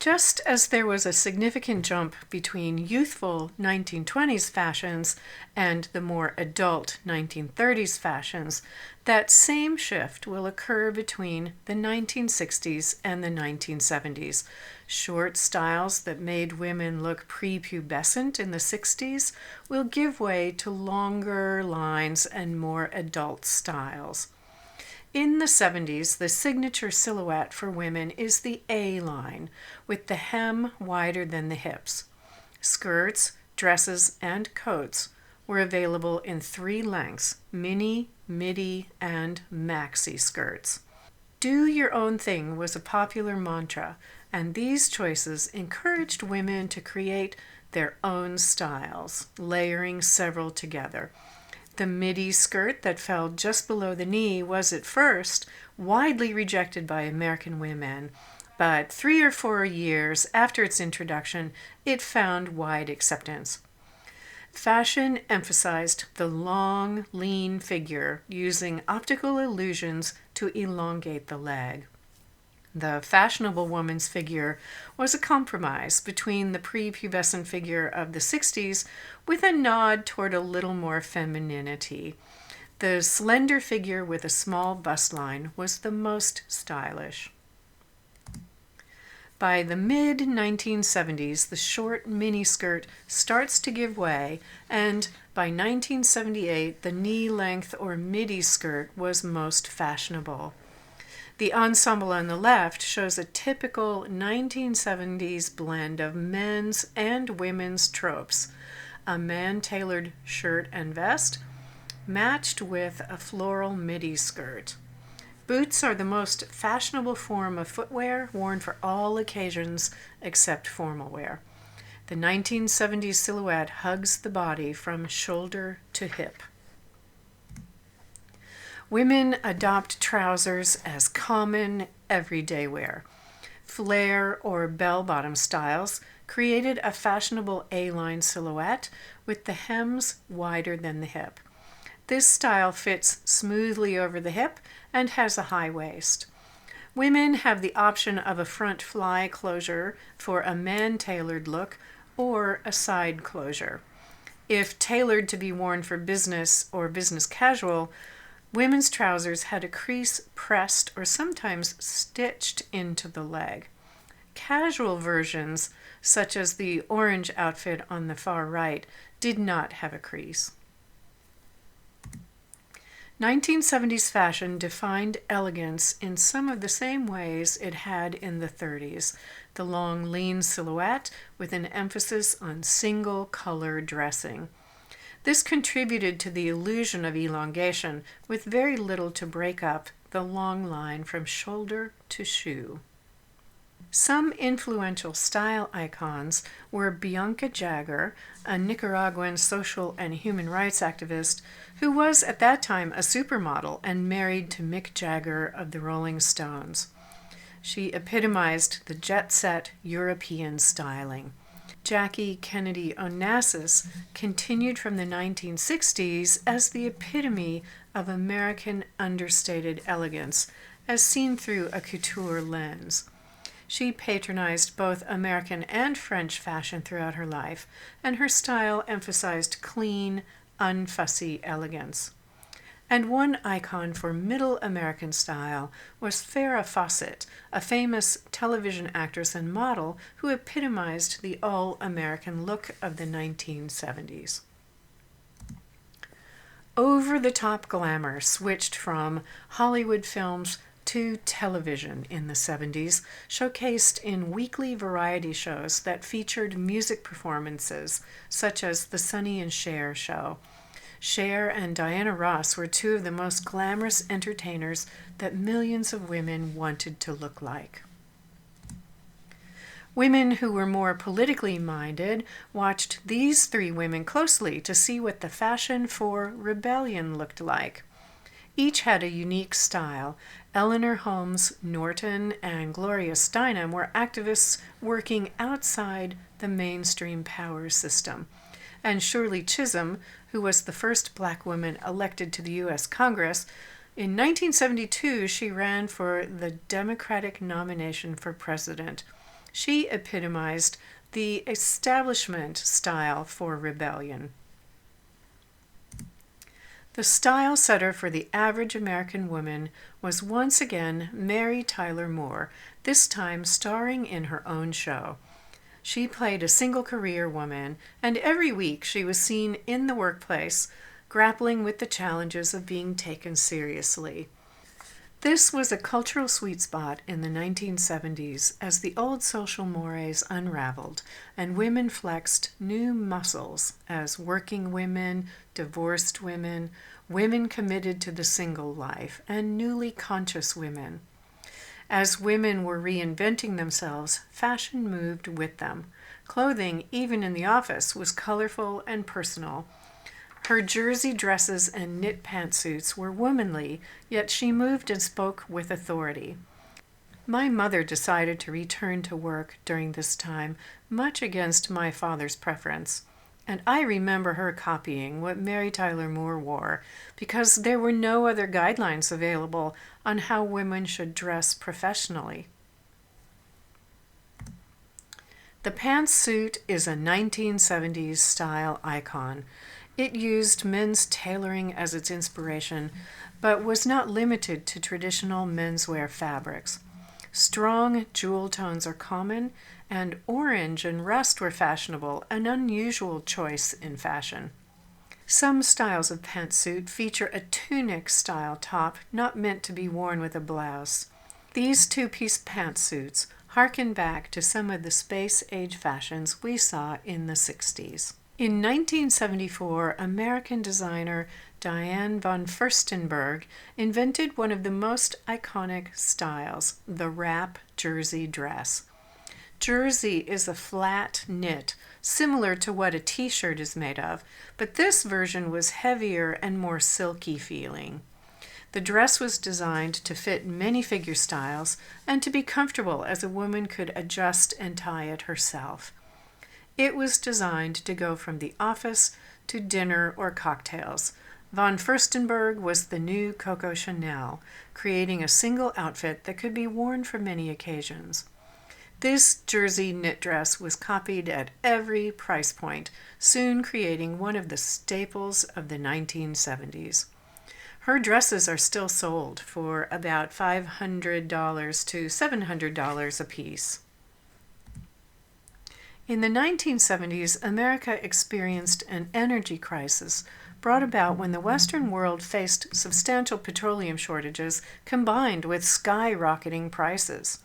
Just as there was a significant jump between youthful 1920s fashions and the more adult 1930s fashions, that same shift will occur between the 1960s and the 1970s. Short styles that made women look prepubescent in the 60s will give way to longer lines and more adult styles. In the 70s, the signature silhouette for women is the A-line, with the hem wider than the hips. Skirts, dresses, and coats were available in 3 lengths: mini, midi, and maxi skirts. Do your own thing was a popular mantra, and these choices encouraged women to create their own styles, layering several together. The midi skirt that fell just below the knee was at first widely rejected by American women, but 3 or 4 years after its introduction, it found wide acceptance. Fashion emphasized the long, lean figure, using optical illusions to elongate the leg. The fashionable woman's figure was a compromise between the prepubescent figure of the 60s with a nod toward a little more femininity. The slender figure with a small bust line was the most stylish. By the mid-1970s, the short miniskirt starts to give way, and by 1978, the knee-length or midi skirt was most fashionable. The ensemble on the left shows a typical 1970s blend of men's and women's tropes: a man-tailored shirt and vest, matched with a floral midi skirt. Boots are the most fashionable form of footwear, worn for all occasions except formal wear. The 1970s silhouette hugs the body from shoulder to hip. Women adopt trousers as common everyday wear. Flare or bell-bottom styles created a fashionable A-line silhouette with the hems wider than the hip. This style fits smoothly over the hip and has a high waist. Women have the option of a front fly closure for a man-tailored look or a side closure. If tailored to be worn for business or business casual, women's trousers had a crease pressed or sometimes stitched into the leg. Casual versions, such as the orange outfit on the far right, did not have a crease. 1970s fashion defined elegance in some of the same ways it had in the 30s: the long, lean silhouette with an emphasis on single color dressing. This contributed to the illusion of elongation, with very little to break up the long line from shoulder to shoe. Some influential style icons were Bianca Jagger, a Nicaraguan social and human rights activist who was at that time a supermodel and married to Mick Jagger of the Rolling Stones. She epitomized the jet-set European styling. Jackie Kennedy Onassis continued from the 1960s as the epitome of American understated elegance, as seen through a couture lens. She patronized both American and French fashion throughout her life, and her style emphasized clean, unfussy elegance. And one icon for middle American style was Farrah Fawcett, a famous television actress and model who epitomized the all-American look of the 1970s. Over-the-top glamour switched from Hollywood films to television in the 70s, showcased in weekly variety shows that featured music performances, such as the Sonny and Cher show. Cher and Diana Ross were 2 of the most glamorous entertainers that millions of women wanted to look like. Women who were more politically minded watched these 3 women closely to see what the fashion for rebellion looked like. Each had a unique style. Eleanor Holmes Norton and Gloria Steinem were activists working outside the mainstream power system. And Shirley Chisholm, who was the first black woman elected to the U.S. Congress, in 1972 she ran for the Democratic nomination for president. She epitomized the establishment style for rebellion. The style setter for the average American woman was once again Mary Tyler Moore, this time starring in her own show. She played a single career woman, and every week she was seen in the workplace, grappling with the challenges of being taken seriously. This was a cultural sweet spot in the 1970s as the old social mores unraveled and women flexed new muscles as working women, divorced women, women committed to the single life, and newly conscious women. As women were reinventing themselves, fashion moved with them. Clothing, even in the office, was colorful and personal. Her jersey dresses and knit pantsuits were womanly, yet she moved and spoke with authority. My mother decided to return to work during this time, much against my father's preference. And I remember her copying what Mary Tyler Moore wore because there were no other guidelines available on how women should dress professionally. The pantsuit is a 1970s style icon. It used men's tailoring as its inspiration, but was not limited to traditional menswear fabrics. Strong jewel tones are common, and orange and rust were fashionable, an unusual choice in fashion. Some styles of pantsuit feature a tunic-style top not meant to be worn with a blouse. These two-piece pantsuits harken back to some of the space-age fashions we saw in the 60s. In 1974, American designer Diane von Furstenberg invented one of the most iconic styles, the wrap jersey dress. Jersey is a flat knit, similar to what a t-shirt is made of, but this version was heavier and more silky feeling. The dress was designed to fit many figure styles and to be comfortable as a woman could adjust and tie it herself. It was designed to go from the office to dinner or cocktails. Von Furstenberg was the new Coco Chanel, creating a single outfit that could be worn for many occasions. This jersey knit dress was copied at every price point, soon creating one of the staples of the 1970s. Her dresses are still sold for about $500 to $700 a piece. In the 1970s, America experienced an energy crisis brought about when the Western world faced substantial petroleum shortages combined with skyrocketing prices.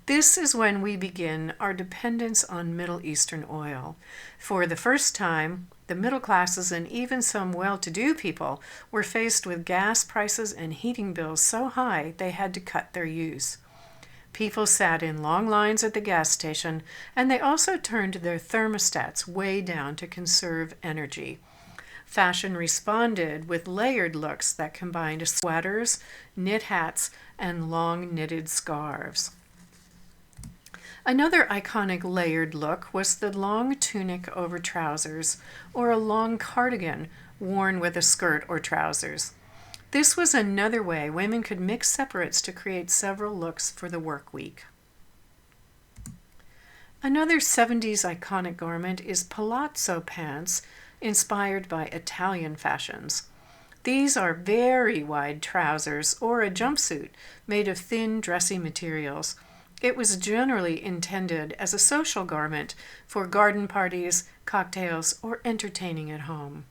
This is when we begin our dependence on Middle Eastern oil. For the first time, the middle classes and even some well-to-do people were faced with gas prices and heating bills so high they had to cut their use. People sat in long lines at the gas station, and they also turned their thermostats way down to conserve energy. Fashion responded with layered looks that combined sweaters, knit hats, and long knitted scarves. Another iconic layered look was the long tunic over trousers, or a long cardigan worn with a skirt or trousers. This was another way women could mix separates to create several looks for the work week. Another 70s iconic garment is Palazzo Pants, inspired by Italian fashions. These are very wide trousers or a jumpsuit made of thin, dressy materials. It was generally intended as a social garment for garden parties, cocktails, or entertaining at home.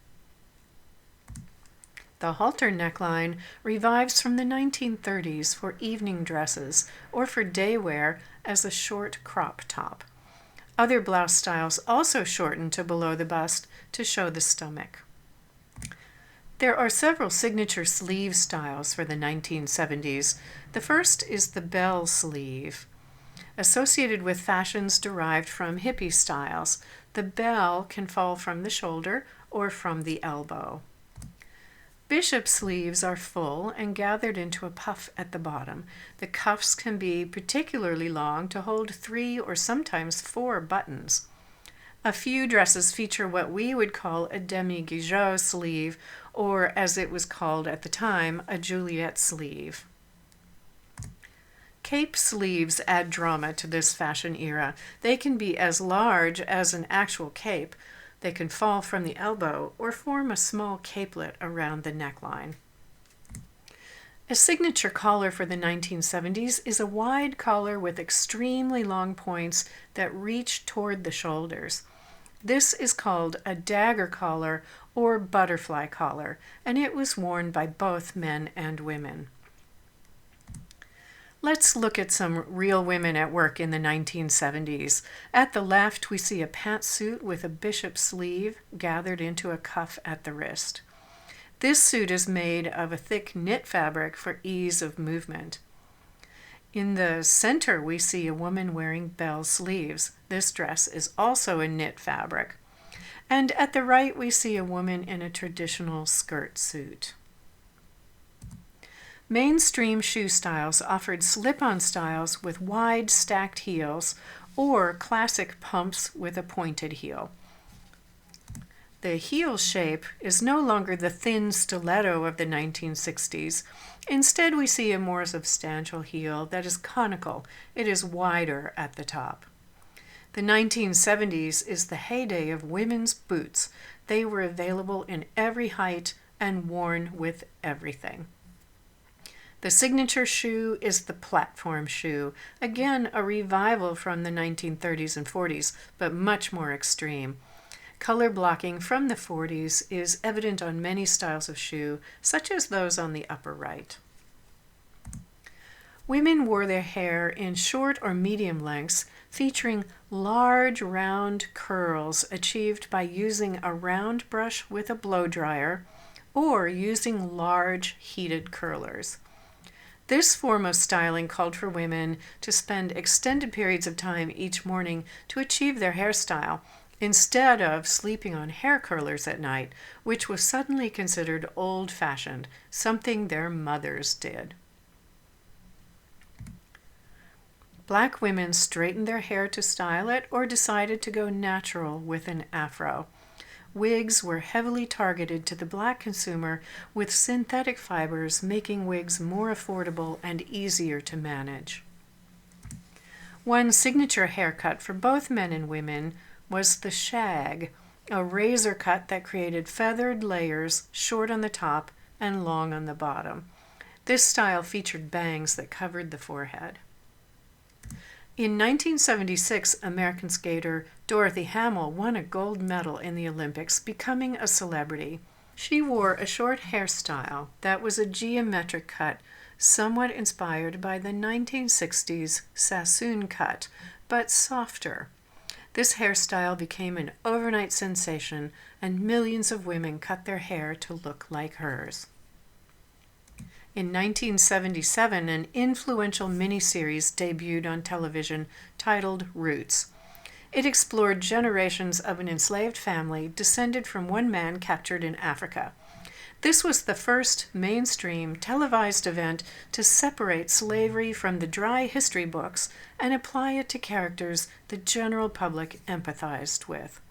The halter neckline revives from the 1930s for evening dresses or for day wear as a short crop top. Other blouse styles also shorten to below the bust to show the stomach. There are several signature sleeve styles for the 1970s. The first is the bell sleeve. Associated with fashions derived from hippie styles, the bell can fall from the shoulder or from the elbow. Bishop sleeves are full and gathered into a puff at the bottom. The cuffs can be particularly long to hold 3 or sometimes 4 buttons. A few dresses feature what we would call a demi-guillot sleeve, or as it was called at the time, a Juliette sleeve. Cape sleeves add drama to this fashion era. They can be as large as an actual cape. They can fall from the elbow or form a small capelet around the neckline. A signature collar for the 1970s is a wide collar with extremely long points that reach toward the shoulders. This is called a dagger collar or butterfly collar, and it was worn by both men and women. Let's look at some real women at work in the 1970s. At the left, we see a pantsuit with a bishop sleeve gathered into a cuff at the wrist. This suit is made of a thick knit fabric for ease of movement. In the center, we see a woman wearing bell sleeves. This dress is also a knit fabric. And at the right, we see a woman in a traditional skirt suit. Mainstream shoe styles offered slip-on styles with wide stacked heels or classic pumps with a pointed heel. The heel shape is no longer the thin stiletto of the 1960s. Instead, we see a more substantial heel that is conical. It is wider at the top. The 1970s is the heyday of women's boots. They were available in every height and worn with everything. The signature shoe is the platform shoe, again a revival from the 1930s and 40s, but much more extreme. Color blocking from the 40s is evident on many styles of shoe, such as those on the upper right. Women wore their hair in short or medium lengths, featuring large round curls achieved by using a round brush with a blow dryer or using large heated curlers. This form of styling called for women to spend extended periods of time each morning to achieve their hairstyle, instead of sleeping on hair curlers at night, which was suddenly considered old-fashioned, something their mothers did. Black women straightened their hair to style it or decided to go natural with an afro. Wigs were heavily targeted to the black consumer, with synthetic fibers making wigs more affordable and easier to manage. One signature haircut for both men and women was the shag, a razor cut that created feathered layers, short on the top and long on the bottom. This style featured bangs that covered the forehead. In 1976, American skater Dorothy Hamill won a gold medal in the Olympics, becoming a celebrity. She wore a short hairstyle that was a geometric cut, somewhat inspired by the 1960s Sassoon cut, but softer. This hairstyle became an overnight sensation, and millions of women cut their hair to look like hers. In 1977, an influential miniseries debuted on television titled Roots. It explored generations of an enslaved family descended from one man captured in Africa. This was the first mainstream televised event to separate slavery from the dry history books and apply it to characters the general public empathized with.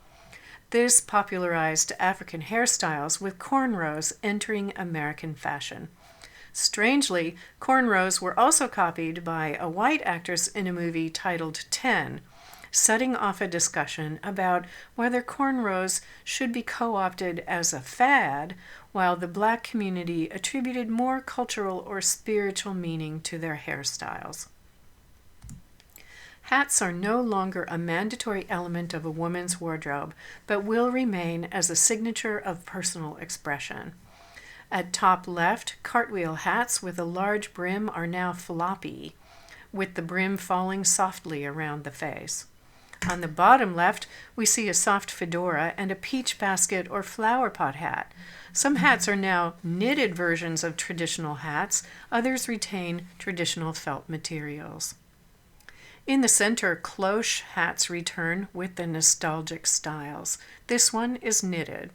This popularized African hairstyles, with cornrows entering American fashion. Strangely, cornrows were also copied by a white actress in a movie titled 10, setting off a discussion about whether cornrows should be co-opted as a fad, while the black community attributed more cultural or spiritual meaning to their hairstyles. Hats are no longer a mandatory element of a woman's wardrobe, but will remain as a signature of personal expression. At top left, cartwheel hats with a large brim are now floppy, with the brim falling softly around the face. On the bottom left, we see a soft fedora and a peach basket or flower pot hat. Some hats are now knitted versions of traditional hats, others retain traditional felt materials. In the center, cloche hats return with the nostalgic styles. This one is knitted.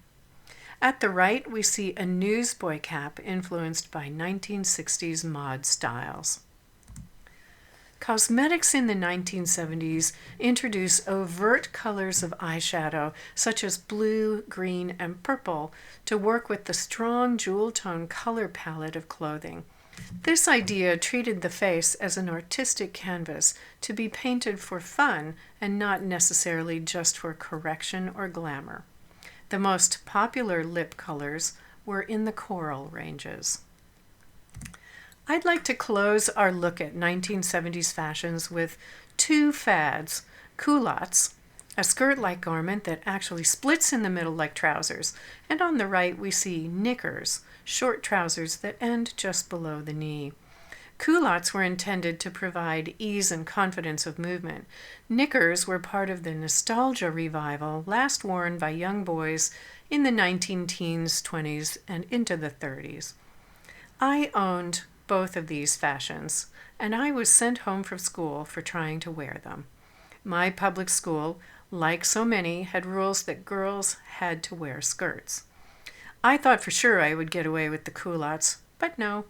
At the right, we see a newsboy cap influenced by 1960s mod styles. Cosmetics in the 1970s introduce overt colors of eyeshadow, such as blue, green, and purple, to work with the strong jewel tone color palette of clothing. This idea treated the face as an artistic canvas to be painted for fun and not necessarily just for correction or glamour. The most popular lip colors were in the coral ranges. I'd like to close our look at 1970s fashions with two fads: culottes, a skirt-like garment that actually splits in the middle like trousers, and on the right we see knickers, short trousers that end just below the knee. Culottes were intended to provide ease and confidence of movement. Knickers were part of the nostalgia revival last worn by young boys in the 19-teens, 20s, and into the 30s. I owned both of these fashions, and I was sent home from school for trying to wear them. My public school, like so many, had rules that girls had to wear skirts. I thought for sure I would get away with the culottes, but no.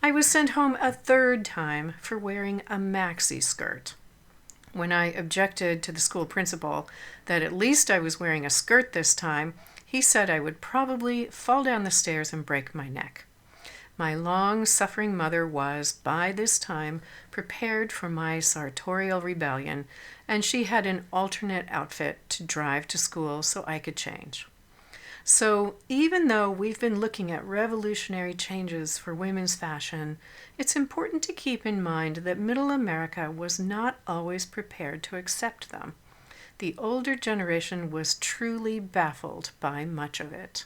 I was sent home a third time for wearing a maxi skirt. When I objected to the school principal that at least I was wearing a skirt this time, he said I would probably fall down the stairs and break my neck. My long-suffering mother was, by this time, prepared for my sartorial rebellion, and she had an alternate outfit to drive to school so I could change. So even though we've been looking at revolutionary changes for women's fashion, it's important to keep in mind that Middle America was not always prepared to accept them. The older generation was truly baffled by much of it.